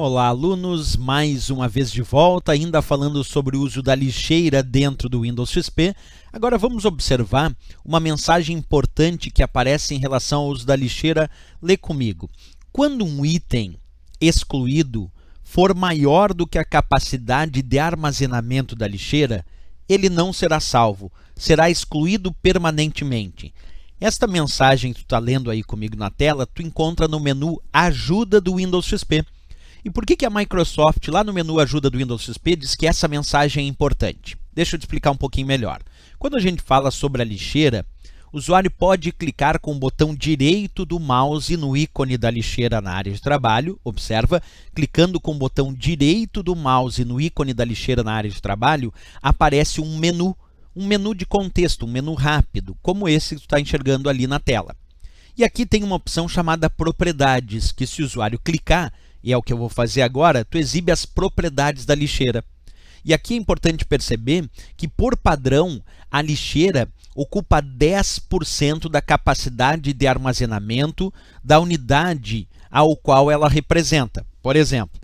Olá, alunos! Mais uma vez de volta, ainda falando sobre o uso da lixeira dentro do Windows XP. Agora vamos observar uma mensagem importante que aparece em relação ao uso da lixeira. Lê comigo. Quando um item excluído for maior do que a capacidade de armazenamento da lixeira, ele não será salvo, será excluído permanentemente. Esta mensagem que tu está lendo aí comigo na tela, tu encontra no menu Ajuda do Windows XP. E por que a Microsoft, lá no menu Ajuda do Windows XP, diz que essa mensagem é importante? Deixa eu te explicar um pouquinho melhor. Quando a gente fala sobre a lixeira, o usuário pode clicar com o botão direito do mouse no ícone da lixeira na área de trabalho. Observa, clicando com o botão direito do mouse no ícone da lixeira na área de trabalho, aparece um menu de contexto, um menu rápido, como esse que tu está enxergando ali na tela. E aqui tem uma opção chamada Propriedades, que se o usuário clicar, e é o que eu vou fazer agora, tu exibe as propriedades da lixeira. E aqui é importante perceber que, por padrão, a lixeira ocupa 10% da capacidade de armazenamento da unidade ao qual ela representa. Por exemplo,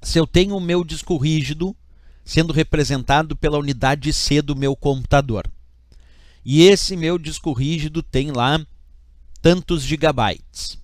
se eu tenho o meu disco rígido sendo representado pela unidade C do meu computador, e esse meu disco rígido tem lá tantos gigabytes.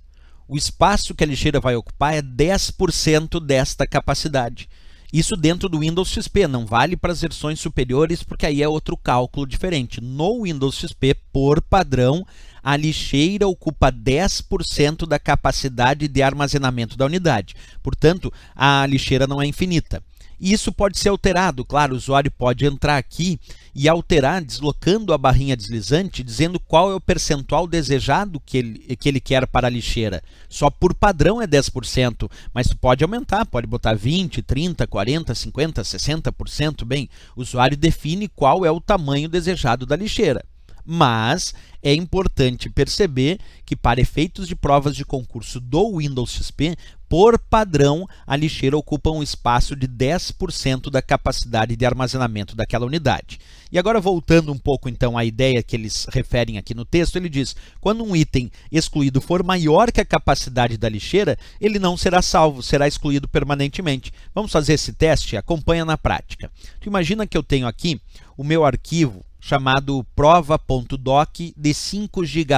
O espaço que a lixeira vai ocupar é 10% desta capacidade. Isso dentro do Windows XP, não vale para as versões superiores, porque aí é outro cálculo diferente. No Windows XP, por padrão, a lixeira ocupa 10% da capacidade de armazenamento da unidade. Portanto, a lixeira não é infinita. Isso pode ser alterado, claro, o usuário pode entrar aqui e alterar, deslocando a barrinha deslizante, dizendo qual é o percentual desejado que ele quer para a lixeira. Só por padrão é 10%, mas pode aumentar, pode botar 20%, 30%, 40%, 50%, 60%. Bem, o usuário define qual é o tamanho desejado da lixeira. Mas é importante perceber que, para efeitos de provas de concurso do Windows XP, por padrão, a lixeira ocupa um espaço de 10% da capacidade de armazenamento daquela unidade. E agora, voltando um pouco então à ideia que eles referem aqui no texto, ele diz: quando um item excluído for maior que a capacidade da lixeira, ele não será salvo, será excluído permanentemente. Vamos fazer esse teste? Acompanha na prática. Tu imagina que eu tenho aqui o meu arquivo chamado prova.doc de 5 GB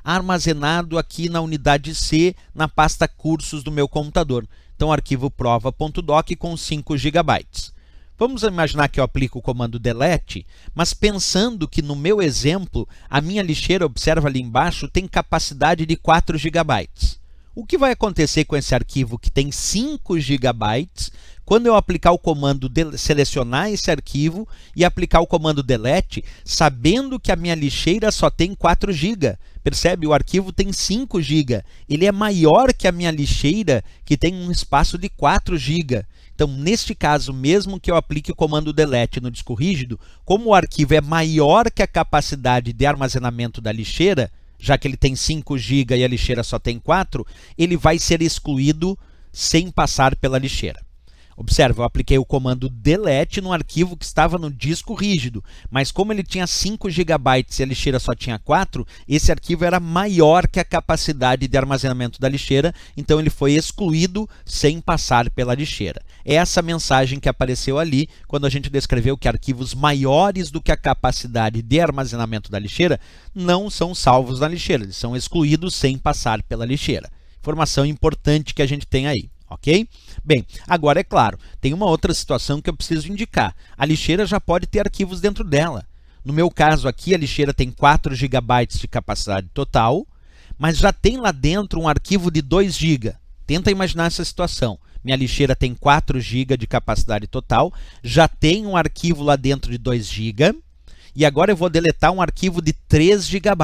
armazenado aqui na unidade C, na pasta cursos do meu computador. Então, arquivo prova.doc com 5 GB. Vamos imaginar que eu aplico o comando delete, mas pensando que no meu exemplo, a minha lixeira, observa ali embaixo, tem capacidade de 4 GB. O que vai acontecer com esse arquivo que tem 5 GB quando eu aplicar o comando selecionar esse arquivo e aplicar o comando delete, sabendo que a minha lixeira só tem 4 GB? Percebe? O arquivo tem 5 GB. Ele é maior que a minha lixeira, que tem um espaço de 4 GB. Então, neste caso, mesmo que eu aplique o comando delete no disco rígido, como o arquivo é maior que a capacidade de armazenamento da lixeira, já que ele tem 5 GB e a lixeira só tem 4, ele vai ser excluído sem passar pela lixeira. Observe, eu apliquei o comando delete no arquivo que estava no disco rígido, mas como ele tinha 5 GB e a lixeira só tinha 4, esse arquivo era maior que a capacidade de armazenamento da lixeira, então ele foi excluído sem passar pela lixeira. É essa mensagem que apareceu ali quando a gente descreveu que arquivos maiores do que a capacidade de armazenamento da lixeira não são salvos na lixeira, eles são excluídos sem passar pela lixeira. Informação importante que a gente tem aí. Ok? Bem, agora é claro, tem uma outra situação que eu preciso indicar. A lixeira já pode ter arquivos dentro dela. No meu caso aqui, a lixeira tem 4 GB de capacidade total, mas já tem lá dentro um arquivo de 2 GB. Tenta imaginar essa situação. Minha lixeira tem 4 GB de capacidade total, já tem um arquivo lá dentro de 2 GB, e agora eu vou deletar um arquivo de 3 GB.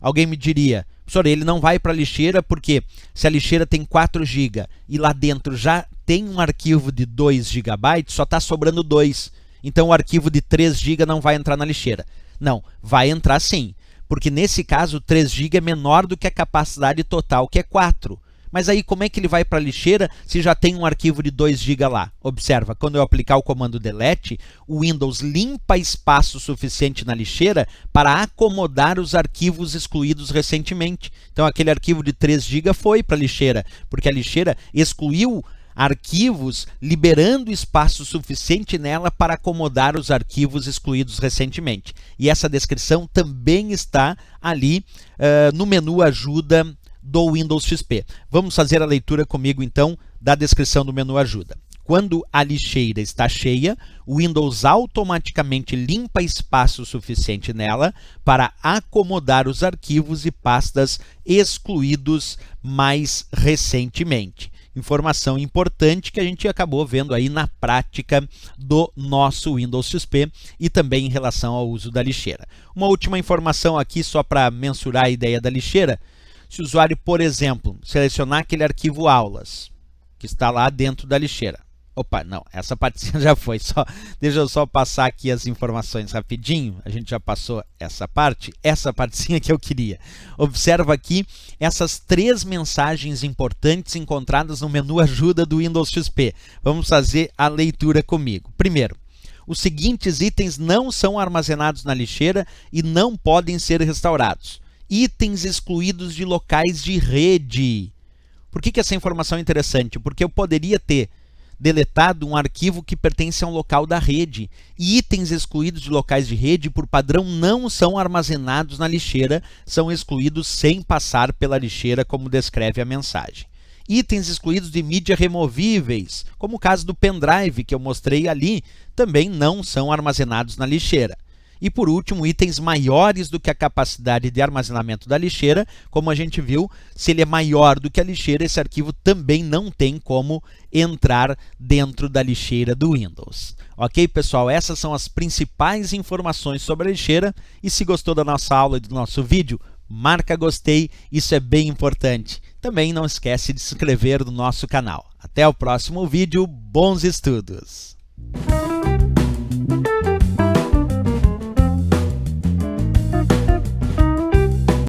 Alguém me diria: professor, ele não vai para a lixeira porque se a lixeira tem 4 GB e lá dentro já tem um arquivo de 2 GB, só está sobrando 2. Então o arquivo de 3 GB não vai entrar na lixeira. Não, vai entrar sim, porque nesse caso 3 GB é menor do que a capacidade total, que é 4. Mas aí como é que ele vai para a lixeira se já tem um arquivo de 2 GB lá? Observa, quando eu aplicar o comando delete, o Windows limpa espaço suficiente na lixeira para acomodar os arquivos excluídos recentemente. Então aquele arquivo de 3 GB foi para a lixeira, porque a lixeira excluiu arquivos, liberando espaço suficiente nela para acomodar os arquivos excluídos recentemente. E essa descrição também está ali no menu ajuda do Windows XP. Vamos fazer a leitura comigo então da descrição do menu ajuda. Quando a lixeira está cheia, o Windows automaticamente limpa espaço suficiente nela para acomodar os arquivos e pastas excluídos mais recentemente. Informação importante que a gente acabou vendo aí na prática do nosso Windows XP e também em relação ao uso da lixeira. Uma última informação aqui só para mensurar a ideia da lixeira. Se o usuário, por exemplo, selecionar aquele arquivo aulas, que está lá dentro da lixeira. Opa, não, essa partezinha já foi. Deixa eu só passar aqui as informações rapidinho. A gente já passou essa partezinha que eu queria. Observa aqui essas 3 mensagens importantes encontradas no menu ajuda do Windows XP. Vamos fazer a leitura comigo. Primeiro, os seguintes itens não são armazenados na lixeira e não podem ser restaurados. Itens excluídos de locais de rede. Por que essa informação é interessante? Porque eu poderia ter deletado um arquivo que pertence a um local da rede. E itens excluídos de locais de rede, por padrão, não são armazenados na lixeira, são excluídos sem passar pela lixeira, como descreve a mensagem. Itens excluídos de mídia removíveis, como o caso do pendrive que eu mostrei ali, também não são armazenados na lixeira. E por último, itens maiores do que a capacidade de armazenamento da lixeira, como a gente viu, se ele é maior do que a lixeira, esse arquivo também não tem como entrar dentro da lixeira do Windows. Ok, pessoal? Essas são as principais informações sobre a lixeira. E se gostou da nossa aula e do nosso vídeo, marca gostei, isso é bem importante. Também não esquece de se inscrever no nosso canal. Até o próximo vídeo, bons estudos!